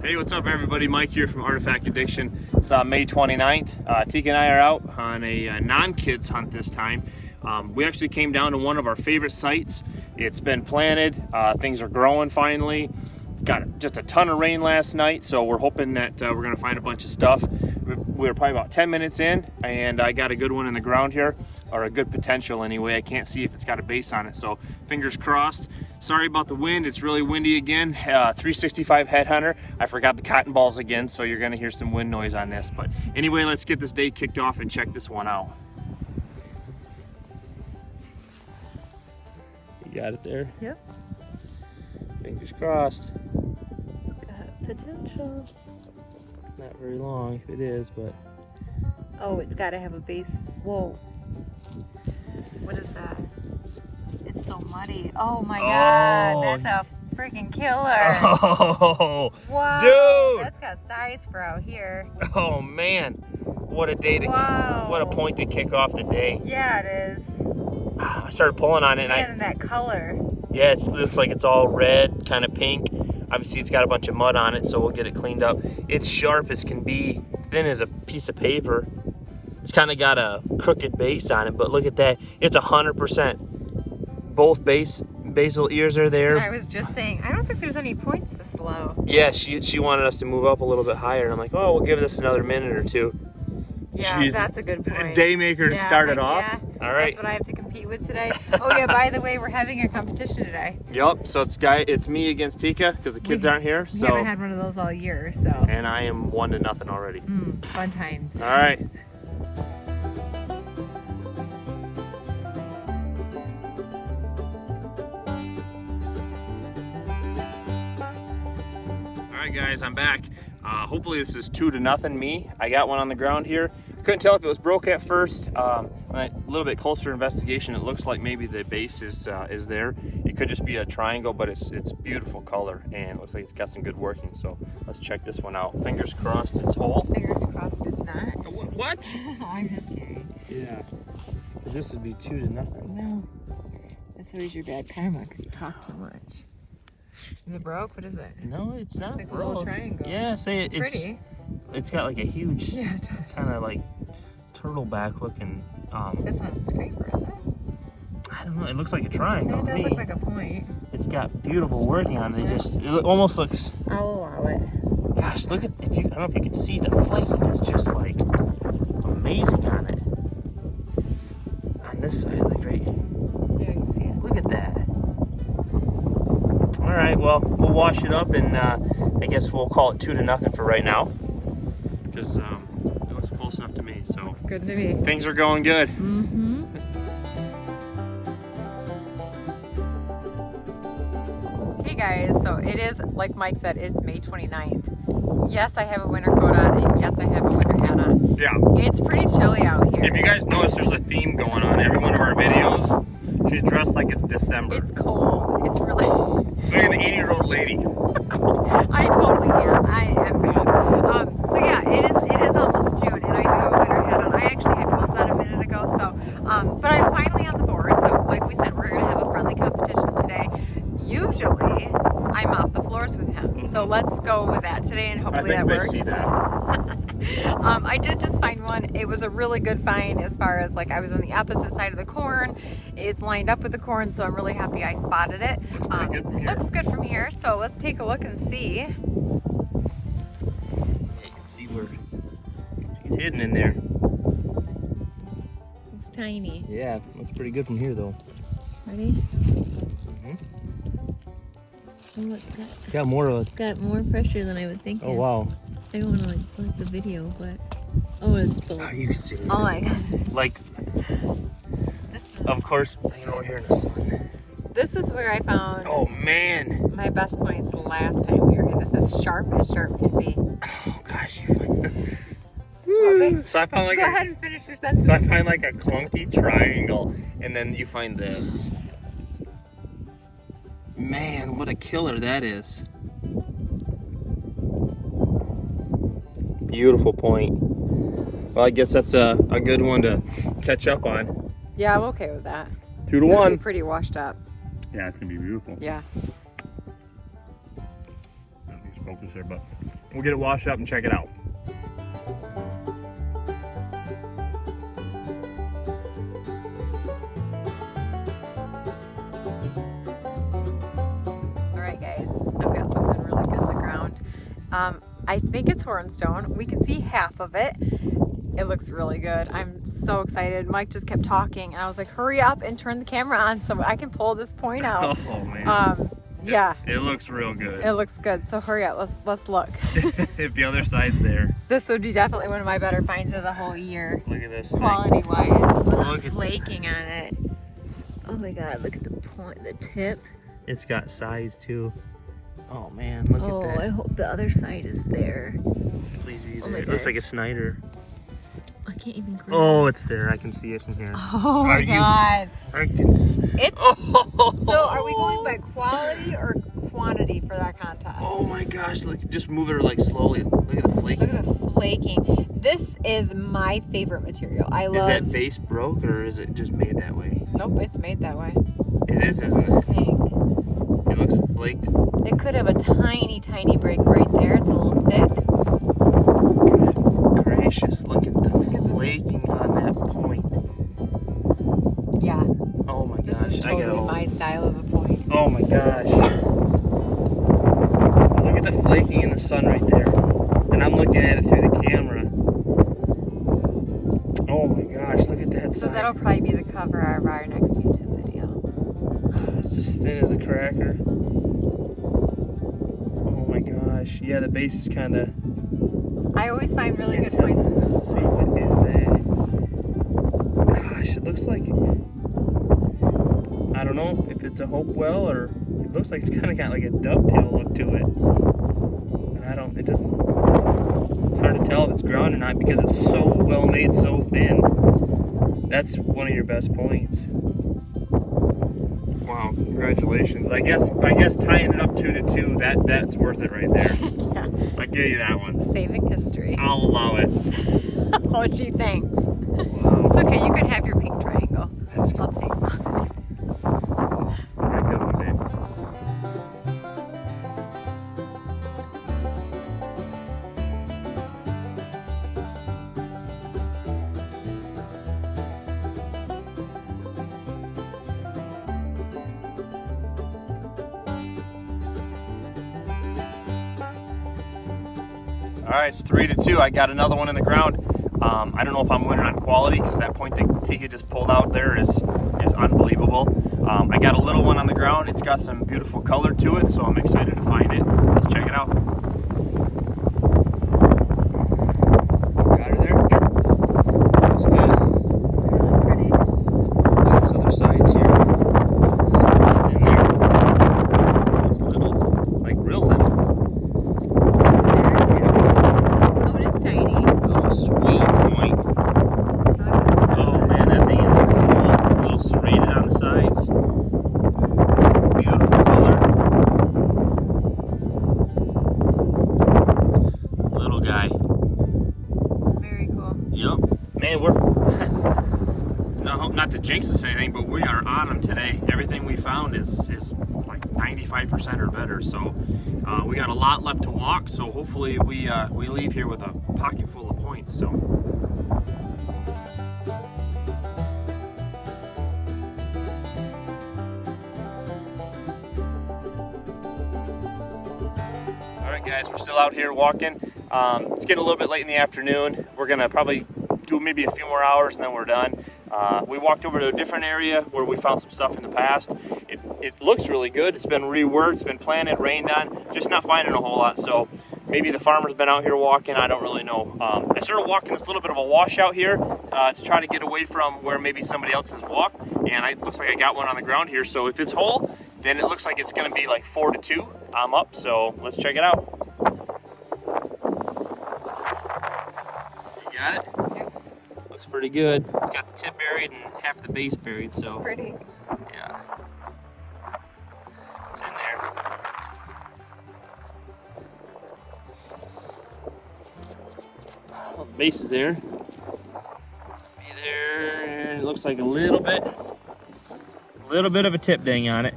Hey, what's up everybody? Mike here from Artifact Addiction. It's May 29th. Tikka and I are out on a non-kids hunt this time. We actually came down to one of our favorite sites. It's been planted, things are growing finally. Got just a ton of rain last night, so we're hoping that we're gonna find a bunch of stuff. We were probably about 10 minutes in, and I got a good one in the ground here, or a good potential anyway. I can't see if it's got a base on it, so fingers crossed. Sorry about the wind, it's really windy again. 365 headhunter. I forgot the cotton balls again, so you're gonna hear some wind noise on this. But anyway, let's get this day kicked off and check this one out. You got it there? Yep. Fingers crossed. It's got potential. Not very long if it is, but... Oh, it's got to have a base. Whoa. What is that? It's so muddy. Oh my God, that's a freaking killer. Oh, wow. Dude. That's got size for out here. Oh man, what a day to what a point to kick off the day. Yeah, it is. I started pulling on it, And that color. Yeah, it looks like it's all red, kind of pink. Obviously, it's got a bunch of mud on it, so we'll get it cleaned up. It's sharp as can be, thin as a piece of paper. It's kind of got a crooked base on it, but look at that. It's 100%. Both basal ears are there. I was just saying, I don't think there's any points this low. Yeah, she wanted us to move up a little bit higher, and I'm like, oh, we'll give this another minute or two. Yeah, that's a good point. A day maker to start it off. Yeah, all right. That's what I have to compete with today. Oh yeah, by the way, we're having a competition today. Yep, so it's me against Tikka because the kids aren't here. So we haven't had one of those all year, so. And I am 1-0 already. Fun times. All right. All right, guys, I'm back. Hopefully this is 2-0 me. I got one on the ground here. Couldn't tell if it was broke at first. A little bit closer investigation, it looks like maybe the base is there. It could just be a triangle, but it's beautiful color and it looks like it's got some good working. So let's check this one out. Fingers crossed it's whole. Fingers crossed it's not. What? I'm just kidding. Yeah. Because this would be 2-0. No. That's always your bad karma because you talk too much. Is it broke? What is it? No, it's not like broke. A little triangle. Yeah, it's pretty. It's got like a huge, yeah, it does. kind of like turtleback looking. That's not a scraper, is it? I don't know. It looks like a triangle. It does look like a point. It's got beautiful working on it. It almost looks. I'll allow it. Gosh, look at I don't know if you can see the flaking is just like amazing on it. On this side, like right. Yeah, you can see it. Look at that. All right, well, we'll wash it up, and I guess we'll call it 2-0 for right now, because it looks close enough to me. So looks good to me. Things are going good. Hey guys, so it is, like Mike said, it's May 29th. Yes, I have a winter coat on, and yes, I have a winter hat on. Yeah. It's pretty chilly out here. If you guys notice, there's a theme going on every one of our videos. She's dressed like it's December. It's cold. It's really... Like an 80-year-old lady. I totally am. I am bad. So yeah, it is almost June, and I do have a winter hat on. I actually had gloves on a minute ago, so but I'm finally on the board. So like we said, we're gonna have a friendly competition today. Usually, I mop the floors with him. So let's go with that today, and hopefully that works. I think they see that. I did just find one. It was a really good find as far as like I was on the opposite side of the corn. It's lined up with the corn, so I'm really happy I spotted it. Looks good from here, so let's take a look and see. Yeah, you can see where she's hidden in there. Looks tiny. Yeah, looks pretty good from here though. Ready? Oh, It's got more of it. It's got more pressure than I would think. Oh wow. I don't want to like block the video, but it's full. Oh, you can see it. Oh my God. Like, of course, hanging over here in the sun. This is where I found. Oh man. My best points the last time we were here. This is sharp as sharp can be. Oh gosh, you find. So I found like Go ahead and finish your sentence. So I find like a clunky triangle, and then you find this. Man, what a killer that is. Beautiful point. Well, I guess that's a good one to catch up on. Yeah, I'm okay with that. 2-1. Be pretty washed up. Yeah, it's gonna be beautiful. Yeah. Focus there, but We'll get it washed up and check it out. All right, guys, I've got something really good in the ground. I think it's hornstone. We can see half of it. It looks really good. I'm so excited. Mike just kept talking and I was like, hurry up and turn the camera on so I can pull this point out. Oh man. Yeah. It looks real good. It looks good. So hurry up. Let's look. If the other side's there. This would be definitely one of my better finds of the whole year. Look at this Quality wise. Look Look at flaking on it. Oh my god, look at the point, the tip. It's got size too. Oh man, look at that. I hope the other side is there. Please be Oh there. my It looks gosh. like a Snyder. I can't even grab Oh, it's there. I can see it from here. Oh my Are you- god. It's. So are we going by quality or quantity for that contest? Oh my gosh! Look, just move it like slowly. Look at the flaking. Look at the flaking. This is my favorite material. I Is love. that base broke or is it just made that way? Nope, it's made that way. It is, isn't it? I think. It looks flaked. It could have a tiny, tiny break right there. It's a little thick. Good gracious! Look at the flaking on that point. Yeah, Oh my this gosh! is I gotta. totally my style of a point. Oh my gosh! Look at the flaking in the sun right there, and I'm looking at it through the camera. Oh my gosh! Look at that So side. that'll probably be the cover of our next YouTube video. It's just thin as a cracker. Oh my gosh. Yeah, the base is kind of. I always find really good points in this. See, what is that? Gosh, it looks like. I don't know if it's a Hopewell or. It looks like it's kind of got like a dovetail look to it. But I don't. It doesn't. It's hard to tell if it's ground or not because it's so well made, so thin. That's one of your best points. Wow, congratulations. I guess tying it up 2 to 2, that's worth it right there. Yeah. I give you that one. Saving history. I'll allow it. Oh, gee, thanks. Wow. It's okay. You can have your pink triangle. That's I'll take this. very good one, babe. All right, it's 3 to 2. I got another one in the ground. I don't know if I'm winning on quality because that point that Tikka just pulled out there is unbelievable. I got a little one on the ground. It's got some beautiful color to it, so I'm excited to find it. Let's check it out. Got her there? Yep. That's good. It's really pretty. These other sides here. It's in there. It's little, like real little. Oh, it is tiny. Oh, sweet point. Oh man, that thing is cool. A little serrated on the sides. Beautiful color. Little guy. Very cool. Yep. Man, we're no, not to jinx us anything, but we are on them today. Everything we found is like 95% or better. So we got a lot left to walk. So hopefully we leave here with a pocket full of points. So. Alright guys, we're still out here walking. It's getting a little bit late in the afternoon. We're gonna probably do maybe a few more hours and then we're done. We walked over to a different area where we found some stuff in the past. It looks really good. It's been reworked, it's been planted, rained on, just not finding a whole lot. So maybe the farmer's been out here walking, I don't really know. I started walking this little bit of a washout here to try to get away from where maybe somebody else has walked. And it looks like I got one on the ground here. So if it's whole, then it looks like it's gonna be like 4 to 2. I'm up, so let's check it out. You got it? Yep. Looks pretty good. It's got the tip buried and half the base buried, so Pretty. yeah. It's in there. Well, the base is there. Be there. It looks like a little bit of a tip ding on it.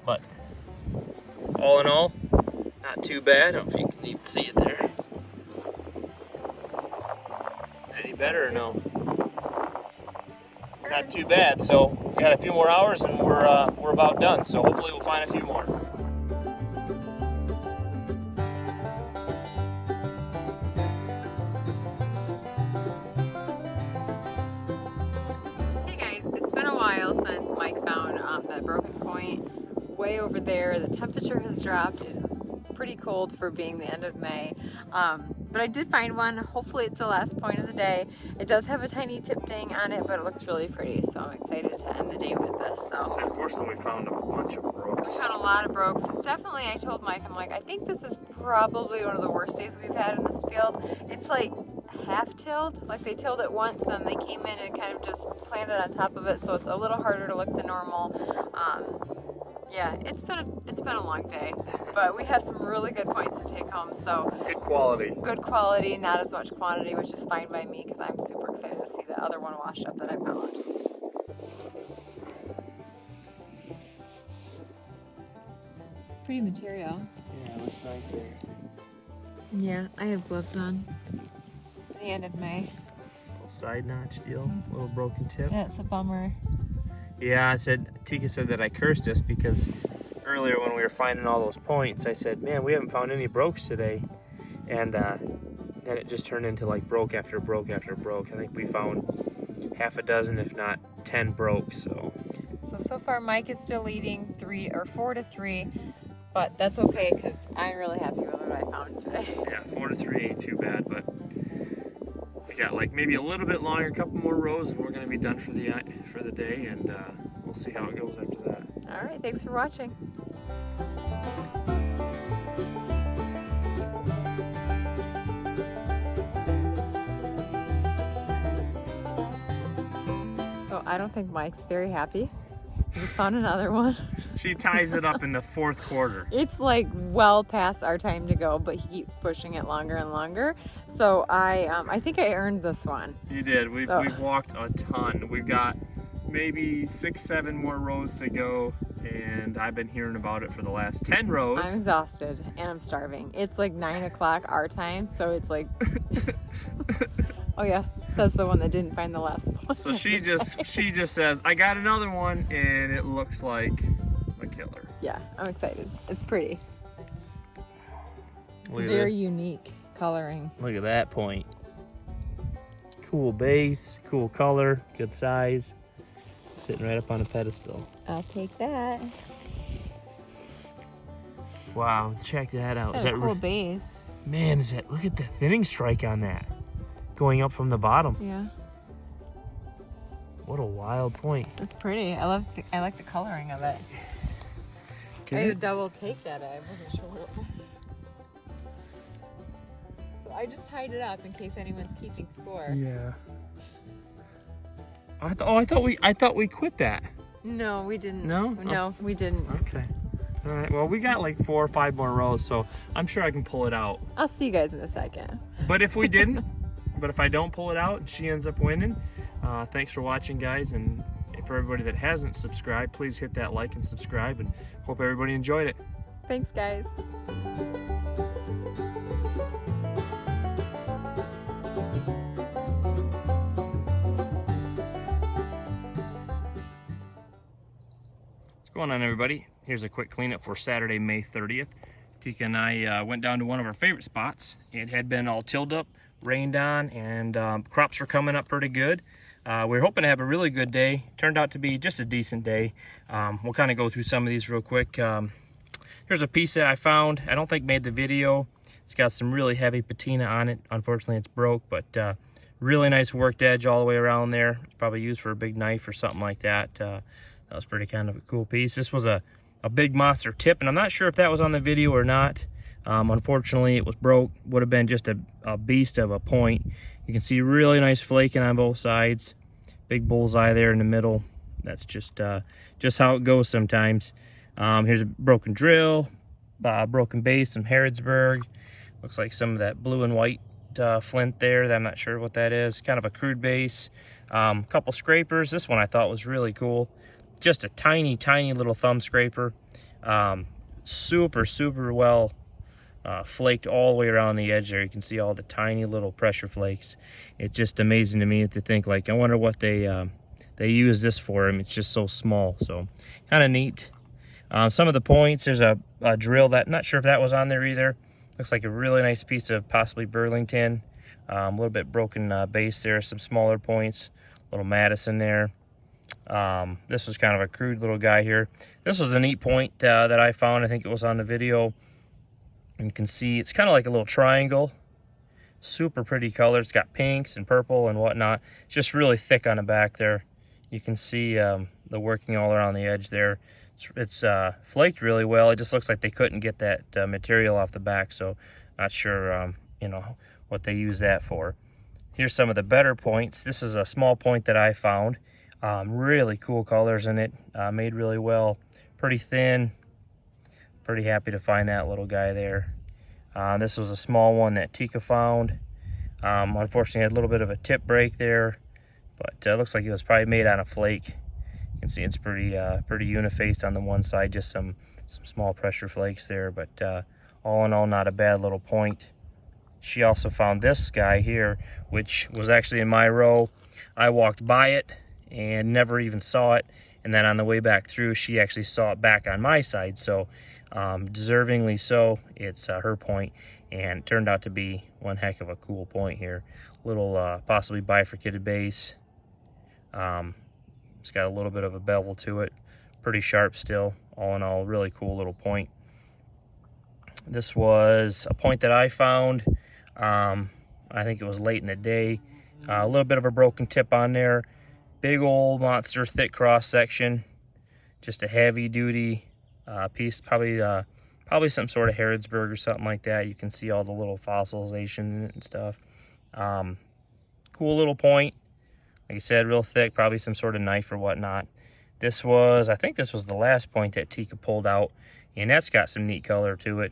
But all in all, not too bad. I don't know if you can even see it there. Any better or no? Not too bad. So we got a few more hours and we're about done. So hopefully we'll find a few more. Hey guys, it's been a while since Mike found that broken point way over there. The temperature has dropped. It is pretty cold for being the end of May. But I did find one. Hopefully it's the last point of the day. It does have a tiny tip ding on it, but it looks really pretty. So I'm excited to end the day with this. So Unfortunately, we found a bunch of brooks. we found a lot of brooks. It's definitely, I told Mike, I'm like, I think this is probably one of the worst days we've had in this field. It's like half tilled, like they tilled it once and they came in and kind of just planted on top of it. So it's a little harder to look than normal. Yeah, it's been a long day, but we have some really good points to take home. So Good quality. good quality, not as much quantity, which is fine by me because I'm super excited to see the other one washed up that I found. Pretty material. Yeah, it looks nice there. Yeah, I have gloves on. The end of May. Little side notch deal, little broken tip. Yeah, it's a bummer. Yeah, Tikka said that I cursed us because earlier when we were finding all those points, I said, man, we haven't found any brokes today. And then it just turned into like broke after broke after broke. I think we found half a dozen, if not 10 brokes. So far Mike is still leading 4-3, but that's okay because I'm really happy with what I found today. Yeah, 4-3 ain't too bad, but we got like maybe a little bit longer, a couple more rows, and we're gonna be done for the day, and we'll see how it goes after that. All right, thanks for watching. So I don't think Mike's very happy. We found another one. She ties it up in the 4th quarter. It's like well past our time to go, but he keeps pushing it longer and longer. So I think I earned this one. You did. We've walked a ton. We've got maybe 6-7 more rows to go, and I've been hearing about it for the last 10 rows. I'm exhausted and I'm starving. It's like 9 o'clock our time, so it's like oh yeah, says the one that didn't find the last one. So she just says, I got another one, and it looks like a killer. Yeah, I'm excited. It's pretty. It's Look at very that. unique coloring. Look at that point. Cool base, cool color, good size. Sitting right up on a pedestal. I'll take that. Wow, check that out. Is that a cool base? Man, look at the thinning strike on that. Going up from the bottom. Yeah. What a wild point. It's pretty. I like the coloring of it. I had to double take that. I wasn't sure what it was. So I just tied it up in case anyone's keeping score. Yeah. I thought we quit that. No, we didn't. No? No, we didn't. Okay. All right. Well, we got like 4 or 5 more rows, so I'm sure I can pull it out. I'll see you guys in a second. But if we didn't, but if I don't pull it out and she ends up winning, thanks for watching, guys. And for everybody that hasn't subscribed, please hit that like and subscribe, and hope everybody enjoyed it. Thanks, guys. What's going on, everybody? Here's a quick cleanup for Saturday, May 30th. Tikka and I went down to one of our favorite spots. It had been all tilled up, rained on, and crops were coming up pretty good. We were hoping to have a really good day. Turned out to be just a decent day. We'll kind of go through some of these real quick. Here's a piece that I found. I don't think made the video. It's got some really heavy patina on it. Unfortunately, it's broke, but really nice worked edge all the way around there. It's probably used for a big knife or something like that. That was pretty kind of a cool piece. This was a big monster tip, and I'm not sure if that was on the video or not. Unfortunately, it was broke. Would have been just a beast of a point. You can see really nice flaking on both sides. Big bullseye there in the middle. That's just how it goes sometimes. Here's a broken drill, broken base, some Harrodsburg. Looks like some of that blue and white flint there. I'm not sure what that is. Kind of a crude base. Couple scrapers. This one I thought was really cool. Just a tiny little thumb scraper. Super well flaked all the way around the edge there. You can see all the tiny little pressure flakes. It's just amazing to me to think, like, I wonder what they use this for. I mean, it's just so small, so kind of neat. Some of the points, there's a drill that, not sure if that was on there either. Looks like a really nice piece of possibly Burlington. A little bit broken base there, some smaller points, little Madison there. This was kind of a crude little guy here. This was a neat point that I found. I think it was on the video. And you can see it's kind of like a little triangle. Super pretty color. It's got pinks and purple and whatnot. It's just really thick on the back there. You can see the working all around the edge there. It's flaked really well. It just looks like they couldn't get that material off the back, so not sure you know, what they use that for. Here's some of the better points. This is a small point that I found. Really cool colors in it, made really well. Pretty thin. Pretty happy to find that little guy there. This was a small one that Tikka found. Unfortunately, had a little bit of a tip break there, but it looks like it was probably made on a flake. You can see it's pretty unifaced on the one side, just some small pressure flakes there, but all in all, not a bad little point. She also found this guy here, which was actually in my row. I walked by it and never even saw it, and then on the way back through, she actually saw it back on my side, so deservingly so, it's her point, and it turned out to be one heck of a cool point here. Little possibly bifurcated base. It's got a little bit of a bevel to it, pretty sharp still. All in all, really cool little point. This was a point that I found. I think it was late in the day. A little bit of a broken tip on there. Big old monster thick cross section. Just a heavy duty piece, probably some sort of Harrodsburg or something like that. You can see all the little fossilization and stuff. Cool little point. Like I said, real thick, probably some sort of knife or whatnot. This was, I think this was the last point that Tikka pulled out, and that's got some neat color to it.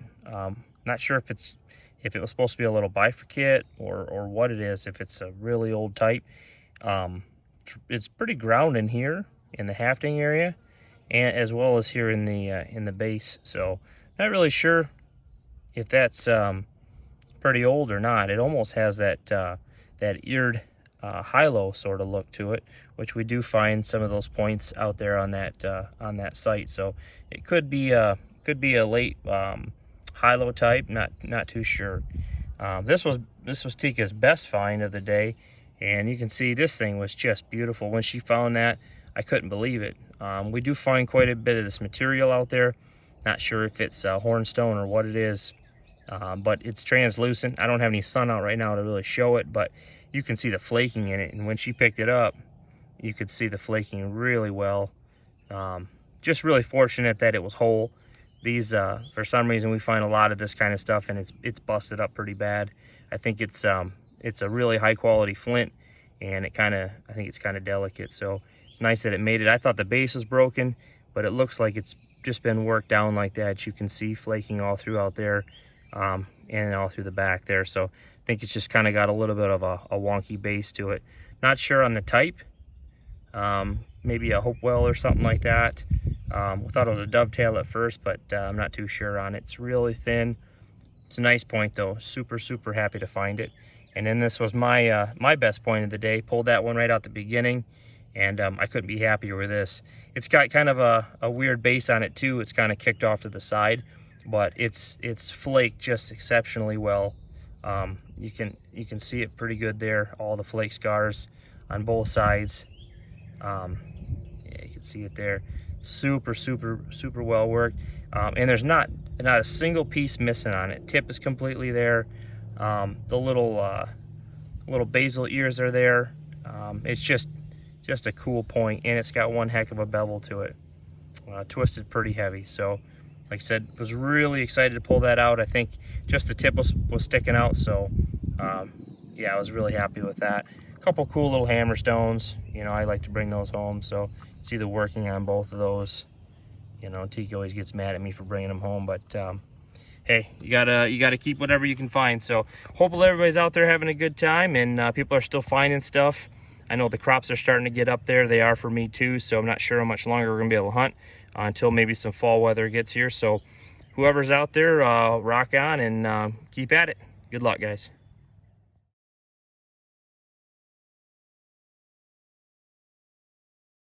Not sure if it was supposed to be a little bifurcate or what it is, if it's a really old type. It's pretty ground in here in the hafting area, and as well as here in the base. So not really sure if that's pretty old or not. It almost has that eared high-low sort of look to it, which we do find some of those points out there on that site. So it could be a late high-low type. Not too sure. This was Tikka's best find of the day, and you can see this thing was just beautiful. When she found that, I couldn't believe it. We do find quite a bit of this material out there. Not sure if it's hornstone or what it is, but it's translucent. I don't have any sun out right now to really show it, but you can see the flaking in it, and when she picked it up, you could see the flaking really well. Just really fortunate that it was whole. These, for some reason, we find a lot of this kind of stuff, and it's busted up pretty bad. I think it's a really high quality flint, and I think it's kind of delicate. So it's nice that it made it. I thought the base was broken, but it looks like it's just been worked down like that. You can see flaking all throughout there, and all through the back there. So I think it's just kind of got a little bit of a wonky base to it. Not sure on the type. Maybe a Hopewell or something like that. We thought it was a dovetail at first, but I'm not too sure on it. It's really thin. It's a nice point though. Super happy to find it. And then this was my best point of the day. Pulled that one right out the beginning, and I couldn't be happier with this. It's got kind of a weird base on it too. It's kind of kicked off to the side, but it's flaked just exceptionally well. You can see it pretty good there. All the flake scars on both sides. Yeah, you can see it there. Super well worked. And there's not a single piece missing on it. Tip is completely there. The little basil ears are there. It's just a cool point, and it's got one heck of a bevel to it. Twisted pretty heavy. So like I said, was really excited to pull that out. I think just the tip was sticking out. So yeah, I was really happy with that. A couple cool little hammer stones. You know, I like to bring those home. So see the working on both of those. You know, Tikka always gets mad at me for bringing them home, but hey, you gotta keep whatever you can find. So hopefully everybody's out there having a good time, and people are still finding stuff. I know the crops are starting to get up there. They are for me too, so I'm not sure how much longer we're gonna be able to hunt until maybe some fall weather gets here. So whoever's out there, rock on and keep at it. Good luck, guys.